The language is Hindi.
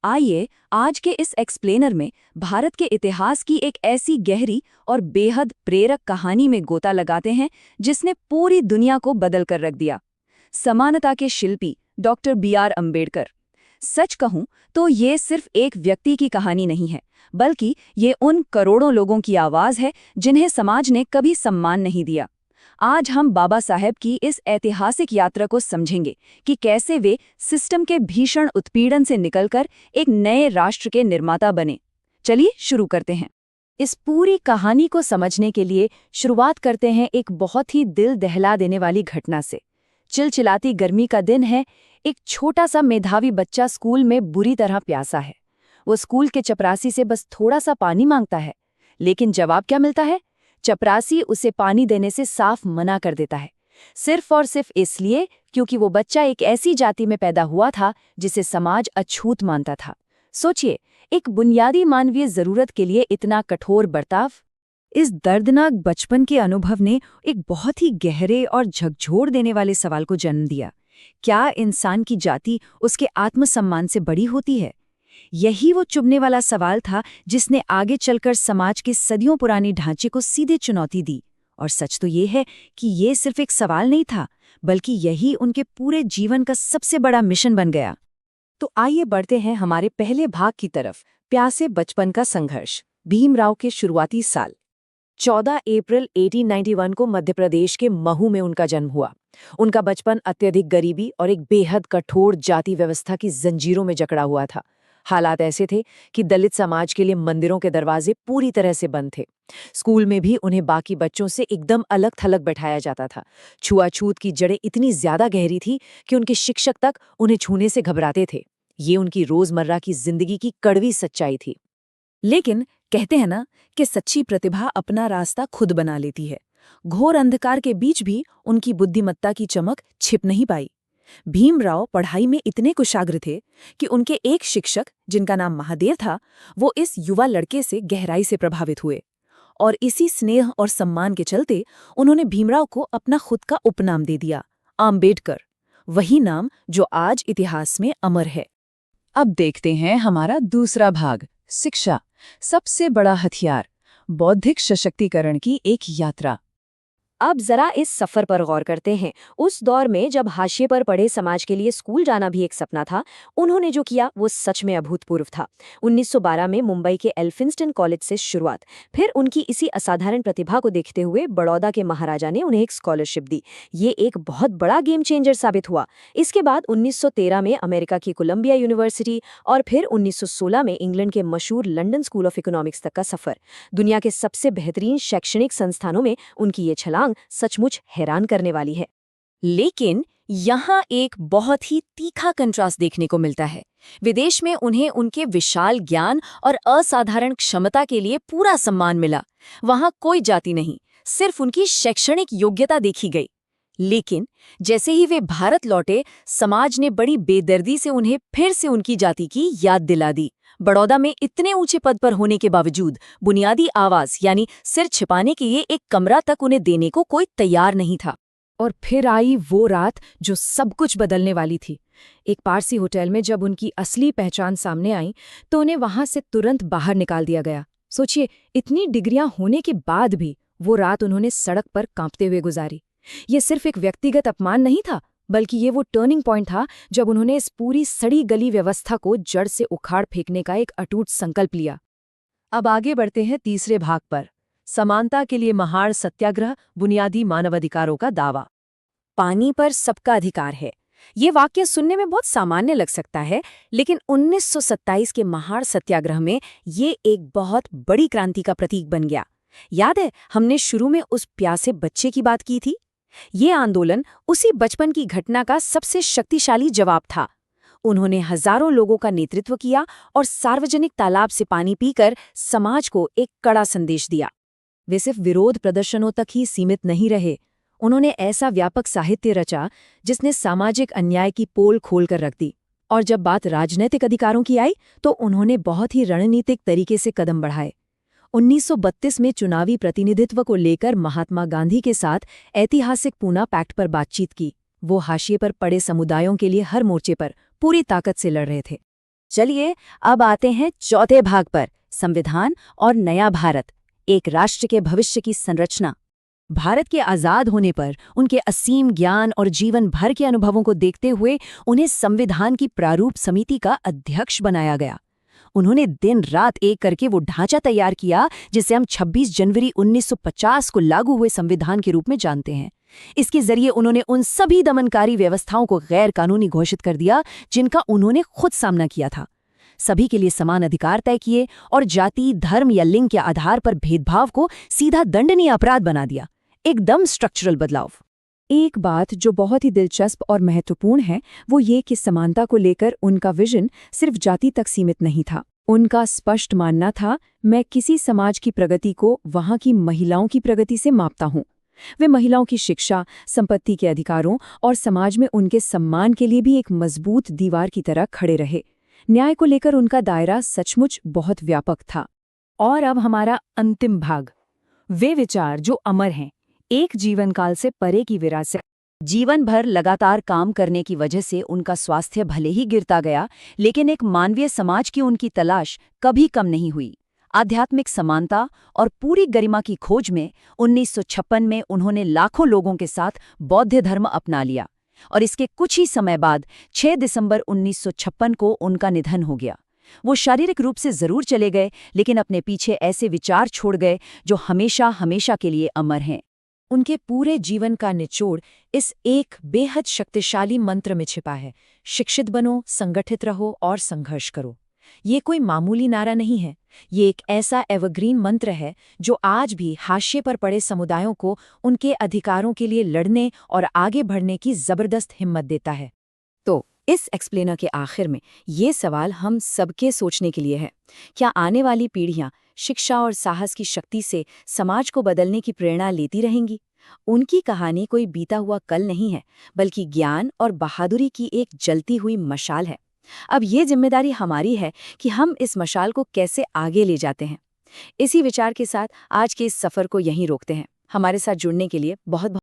आइए आज के इस एक्सप्लेनर में भारत के इतिहास की एक ऐसी गहरी और बेहद प्रेरक कहानी में गोता लगाते हैं जिसने पूरी दुनिया को बदल कर रख दिया। समानता के शिल्पी डॉक्टर B.R. अम्बेडकर। सच कहूं तो ये सिर्फ एक व्यक्ति की कहानी नहीं है, बल्कि ये उन करोड़ों लोगों की आवाज़ है जिन्हें समाज ने कभी सम्मान नहीं दिया। आज हम बाबा साहेब की इस ऐतिहासिक यात्रा को समझेंगे कि कैसे वे सिस्टम के भीषण उत्पीड़न से निकलकर एक नए राष्ट्र के निर्माता बने। चलिए शुरू करते हैं। इस पूरी कहानी को समझने के लिए शुरुआत करते हैं एक बहुत ही दिल दहला देने वाली घटना से। चिलचिलाती गर्मी का दिन है। एक छोटा सा मेधावी बच्चा स्कूल में बुरी तरह प्यासा है। वो स्कूल के चपरासी से बस थोड़ा सा पानी मांगता है, लेकिन जवाब क्या मिलता है? चपरासी उसे पानी देने से साफ मना कर देता है, सिर्फ और सिर्फ इसलिए क्योंकि वो बच्चा एक ऐसी जाति में पैदा हुआ था जिसे समाज अछूत मानता था। सोचिए, एक बुनियादी मानवीय जरूरत के लिए इतना कठोर बर्ताव। इस दर्दनाक बचपन के अनुभव ने एक बहुत ही गहरे और झकझोर देने वाले सवाल को जन्म दिया। क्या इंसान की जाति उसके आत्मसम्मान से बड़ी होती है? यही वो चुभने वाला सवाल था जिसने आगे चलकर समाज के सदियों पुराने ढांचे को सीधे चुनौती दी। और सच तो ये है कि ये सिर्फ एक सवाल नहीं था, बल्कि यही उनके पूरे जीवन का सबसे बड़ा मिशन बन गया। तो आइए बढ़ते हैं हमारे पहले भाग की तरफ, प्यासे बचपन का संघर्ष। भीमराव के शुरुआती साल। 14 अप्रैल 1891 को मध्य प्रदेश के महू में उनका जन्म हुआ। उनका बचपन अत्यधिक गरीबी और एक बेहद कठोर जाति व्यवस्था की जंजीरों में जकड़ा हुआ था। हालात ऐसे थे कि दलित समाज के लिए मंदिरों के दरवाजे पूरी तरह से बंद थे। स्कूल में भी उन्हें बाकी बच्चों से एकदम अलग थलग बैठाया जाता था। छुआछूत की जड़ें इतनी ज्यादा गहरी थी कि उनके शिक्षक तक उन्हें छूने से घबराते थे। ये उनकी रोजमर्रा की जिंदगी की कड़वी सच्चाई थी। लेकिन कहते हैं ना कि सच्ची प्रतिभा अपना रास्ता खुद बना लेती है। घोर अंधकार के बीच भी उनकी बुद्धिमत्ता की चमक छिप नहीं पाई। भीमराव पढ़ाई में इतने कुशाग्र थे कि उनके एक शिक्षक, जिनका नाम महादेव था, वो इस युवा लड़के से गहराई से प्रभावित हुए और इसी स्नेह और सम्मान के चलते उन्होंने भीमराव को अपना खुद का उपनाम दे दिया, अम्बेडकर। वही नाम जो आज इतिहास में अमर है। अब देखते हैं हमारा दूसरा भाग, शिक्षा, सबसे बड़ा हथियार, बौद्धिक सशक्तिकरण की एक यात्रा। अब जरा इस सफर पर गौर करते हैं। उस दौर में जब हाशिए पर पड़े समाज के लिए स्कूल जाना भी एक सपना था, उन्होंने जो किया वो सच में अभूतपूर्व था। 1912 में मुंबई के एल्फिंस्टन कॉलेज से शुरुआत, फिर उनकी इसी असाधारण प्रतिभा को देखते हुए बड़ौदा के महाराजा ने उन्हें एक स्कॉलरशिप दी। ये एक बहुत बड़ा गेम चेंजर साबित हुआ। इसके बाद 1913 में अमेरिका की कोलंबिया यूनिवर्सिटी और फिर 1916 में इंग्लैंड के मशहूर लंदन स्कूल ऑफ इकोनॉमिक्स तक का सफर। दुनिया के सबसे बेहतरीन शैक्षणिक संस्थानों में उनकी ये छलांग सचमुच हैरान करने वाली है। लेकिन यहाँ एक बहुत ही तीखा कंट्रास्ट देखने को मिलता है। विदेश में उन्हें उनके विशाल ज्ञान और असाधारण क्षमता के लिए पूरा सम्मान मिला। वहाँ कोई जाति नहीं, सिर्फ उनकी शैक्षणिक योग्यता देखी गई। लेकिन जैसे ही वे भारत लौटे, समाज ने बड़ी बेदर्दी से उन्हें फिर से उनकी जाति की याद दिला दी। बड़ौदा में इतने ऊंचे पद पर होने के बावजूद बुनियादी आवाज यानी सिर छिपाने के लिए एक कमरा तक उन्हें देने को कोई तैयार नहीं था। और फिर आई वो रात जो सब कुछ बदलने वाली थी। एक पारसी होटल में जब उनकी असली पहचान सामने आई तो उन्हें वहां से तुरंत बाहर निकाल दिया गया। सोचिए, इतनी डिग्रियां होने के बाद भी वो रात उन्होंने सड़क पर कांपते हुए गुजारी। ये सिर्फ एक व्यक्तिगत अपमान नहीं था, बल्कि ये वो टर्निंग पॉइंट था जब उन्होंने इस पूरी सड़ी गली व्यवस्था को जड़ से उखाड़ फेंकने का एक अटूट संकल्प लिया। अब आगे बढ़ते हैं तीसरे भाग पर, समानता के लिए महार सत्याग्रह, बुनियादी मानवाधिकारों का दावा। पानी पर सबका अधिकार है। ये वाक्य सुनने में बहुत सामान्य लग सकता है, लेकिन 1927 के महार सत्याग्रह में ये एक बहुत बड़ी क्रांति का प्रतीक बन गया। याद है, हमने शुरू में उस प्यासे बच्चे की बात की थी। ये आंदोलन उसी बचपन की घटना का सबसे शक्तिशाली जवाब था। उन्होंने हजारों लोगों का नेतृत्व किया और सार्वजनिक तालाब से पानी पीकर समाज को एक कड़ा संदेश दिया। वे सिर्फ विरोध प्रदर्शनों तक ही सीमित नहीं रहे। उन्होंने ऐसा व्यापक साहित्य रचा जिसने सामाजिक अन्याय की पोल खोलकर रख दी। और जब बात राजनैतिक अधिकारों की आई तो उन्होंने बहुत ही रणनीतिक तरीके से कदम बढ़ाए। 1932 में चुनावी प्रतिनिधित्व को लेकर महात्मा गांधी के साथ ऐतिहासिक पूना पैक्ट पर बातचीत की। वो हाशिए पर पड़े समुदायों के लिए हर मोर्चे पर पूरी ताकत से लड़ रहे थे। चलिए अब आते हैं चौथे भाग पर, संविधान और नया भारत, एक राष्ट्र के भविष्य की संरचना। भारत के आजाद होने पर उनके असीम ज्ञान और जीवन भर के अनुभवों को देखते हुए उन्हें संविधान की प्रारूप समिति का अध्यक्ष बनाया गया। उन्होंने दिन रात एक करके वो ढांचा तैयार किया जिसे हम 26 जनवरी 1950 को लागू हुए संविधान के रूप में जानते हैं। इसके जरिए उन्होंने उन सभी दमनकारी व्यवस्थाओं को गैर कानूनी घोषित कर दिया जिनका उन्होंने खुद सामना किया था। सभी के लिए समान अधिकार तय किए और जाति, धर्म या लिंग के आधार पर भेदभाव को सीधा दंडनीय अपराध बना दिया। एकदम स्ट्रक्चरल बदलाव। एक बात जो बहुत ही दिलचस्प और महत्वपूर्ण है वो ये कि समानता को लेकर उनका विजन सिर्फ जाति तक सीमित नहीं था। उनका स्पष्ट मानना था, मैं किसी समाज की प्रगति को वहां की महिलाओं की प्रगति से मापता हूं। वे महिलाओं की शिक्षा, संपत्ति के अधिकारों और समाज में उनके सम्मान के लिए भी एक मजबूत दीवार की तरह खड़े रहे। न्याय को लेकर उनका दायरा सचमुच बहुत व्यापक था। और अब हमारा अंतिम भाग, वे विचार जो अमर हैं, एक जीवनकाल से परे की विरासत। जीवन भर लगातार काम करने की वजह से उनका स्वास्थ्य भले ही गिरता गया, लेकिन एक मानवीय समाज की उनकी तलाश कभी कम नहीं हुई। आध्यात्मिक समानता और पूरी गरिमा की खोज में 1956 में उन्होंने लाखों लोगों के साथ बौद्ध धर्म अपना लिया और इसके कुछ ही समय बाद 6 दिसंबर 1956 को उनका निधन हो गया। वो शारीरिक रूप से जरूर चले गए, लेकिन अपने पीछे ऐसे विचार छोड़ गए जो हमेशा हमेशा के लिए अमर हैं। उनके पूरे जीवन का निचोड़ इस एक बेहद शक्तिशाली मंत्र में छिपा है, शिक्षित बनो, संगठित रहो और संघर्ष करो। ये कोई मामूली नारा नहीं है, ये एक ऐसा एवरग्रीन मंत्र है जो आज भी हाशिए पर पड़े समुदायों को उनके अधिकारों के लिए लड़ने और आगे बढ़ने की जबरदस्त हिम्मत देता है। तो इस एक्सप्लेनर के आखिर में ये सवाल हम सबके सोचने के लिए है, क्या आने वाली पीढ़ियां शिक्षा और साहस की शक्ति से समाज को बदलने की प्रेरणा लेती रहेंगी? उनकी कहानी कोई बीता हुआ कल नहीं है, बल्कि ज्ञान और बहादुरी की एक जलती हुई मशाल है। अब ये जिम्मेदारी हमारी है कि हम इस मशाल को कैसे आगे ले जाते हैं। इसी विचार के साथ आज के इस सफ़र को यहीं रोकते हैं। हमारे साथ जुड़ने के लिए बहुत बहुत